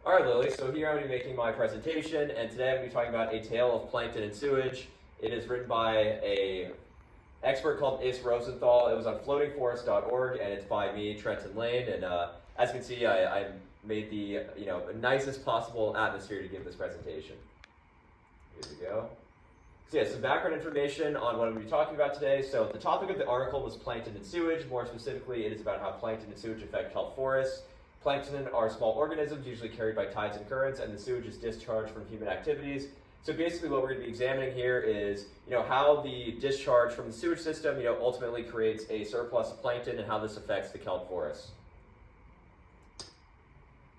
All right, Lily, so here I'm going to be making my presentation, and today I'm going to be talking about A Tale of Plankton and Sewage. It is written by an expert called Is Rosenthal. It was on floatingforest.org, and it's by me, Trenton Lane, and as you can see, I made the nicest possible atmosphere to give this presentation. Here we go. So yeah, some background information on what I'm going to be talking about today. So the topic of the article was plankton and sewage. More specifically, it is about how plankton and sewage affect kelp forests. Plankton are small organisms usually carried by tides and currents, and the sewage is discharged from human activities. So basically what we're going to be examining here is how the discharge from the sewage system ultimately creates a surplus of plankton and how this affects the kelp forests.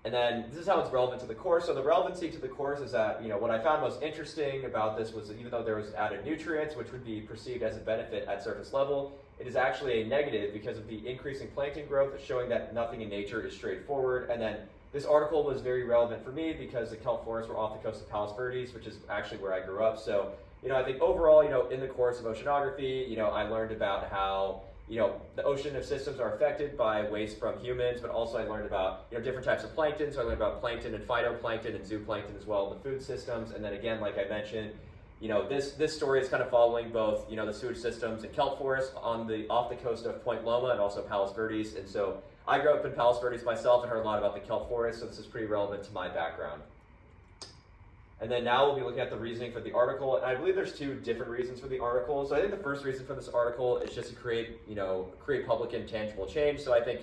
And then this is how it's relevant to the course. So the relevancy to the course is that, what I found most interesting about this was that even though there was added nutrients, which would be perceived as a benefit at surface level, it is actually a negative because of the increasing plankton growth, showing that nothing in nature is straightforward. And then this article was very relevant for me because the kelp forests were off the coast of Palos Verdes, which is actually where I grew up. So, I think overall, in the course of oceanography, I learned about how the ocean systems are affected by waste from humans, but also I learned about, different types of plankton. So I learned about plankton and phytoplankton and zooplankton as well, the food systems. And then again, like I mentioned, this story is kind of following both, the sewage systems and kelp forests off the coast of Point Loma and also Palos Verdes. And so I grew up in Palos Verdes myself and heard a lot about the kelp forest, so this is pretty relevant to my background. And then now we'll be looking at the reasoning for the article. And I believe there's two different reasons for the article. So I think the first reason for this article is just to create public and tangible change. So I think,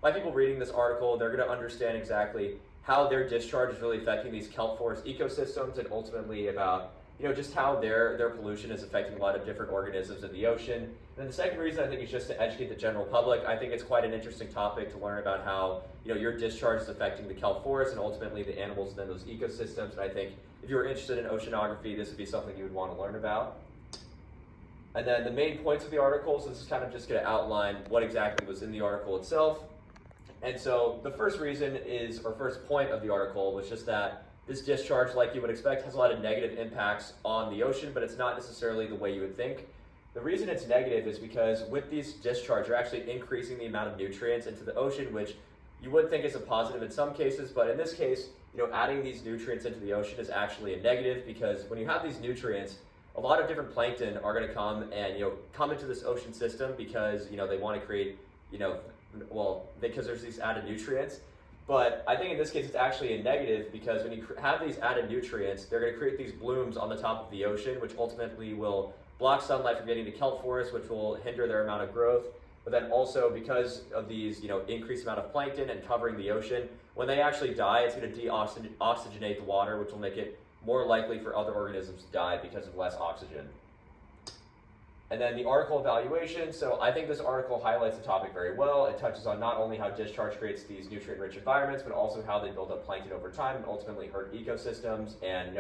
by people reading this article, they're going to understand exactly how their discharge is really affecting these kelp forest ecosystems and ultimately about, just how their pollution is affecting a lot of different organisms in the ocean. And then the second reason I think is just to educate the general public. I think it's quite an interesting topic to learn about how, your discharge is affecting the kelp forest and ultimately the animals within those ecosystems. And I think if you're interested in oceanography, this would be something you would want to learn about. And then the main points of the article, so this is kind of just going to outline what exactly was in the article itself. And so the first point of the article was just that this discharge, like you would expect, has a lot of negative impacts on the ocean, but it's not necessarily the way you would think. The reason it's negative is because with these discharge, you're actually increasing the amount of nutrients into the ocean, which you would think is a positive in some cases, but in this case, adding these nutrients into the ocean is actually a negative because when you have these nutrients, a lot of different plankton are going to come and come into this ocean system because they want to create because there's these added nutrients. But I think in this case it's actually a negative because when you have these added nutrients, they're going to create these blooms on the top of the ocean, which ultimately will block sunlight from getting to kelp forests, which will hinder their amount of growth. But then also because of these increased amount of plankton and covering the ocean, when they actually die, it's going to deoxygenate the water, which will make it more likely for other organisms to die because of less oxygen. And then the article evaluation. So I think this article highlights the topic very well. It touches on not only how discharge creates these nutrient-rich environments, but also how they build up plankton over time and ultimately hurt ecosystems. And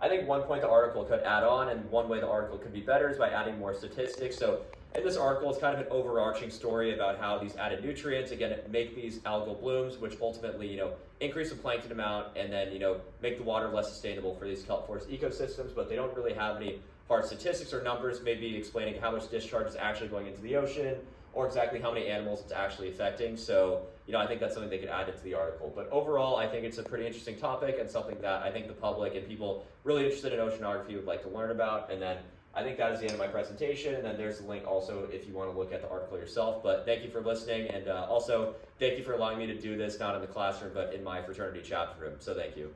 I think one point the article could add on, and one way the article could be better, is by adding more statistics. So in this article, it's kind of an overarching story about how these added nutrients, again, make these algal blooms, which ultimately, increase the plankton amount and then, make the water less sustainable for these kelp forest ecosystems, but they don't really have any hard statistics or numbers, maybe explaining how much discharge is actually going into the ocean or exactly how many animals it's actually affecting. So, I think that's something they could add into the article. But overall, I think it's a pretty interesting topic and something that I think the public and people really interested in oceanography would like to learn about. And then I think that is the end of my presentation, and then there's the link also if you want to look at the article yourself. But thank you for listening, and also thank you for allowing me to do this not in the classroom, but in my fraternity chapter room. So thank you.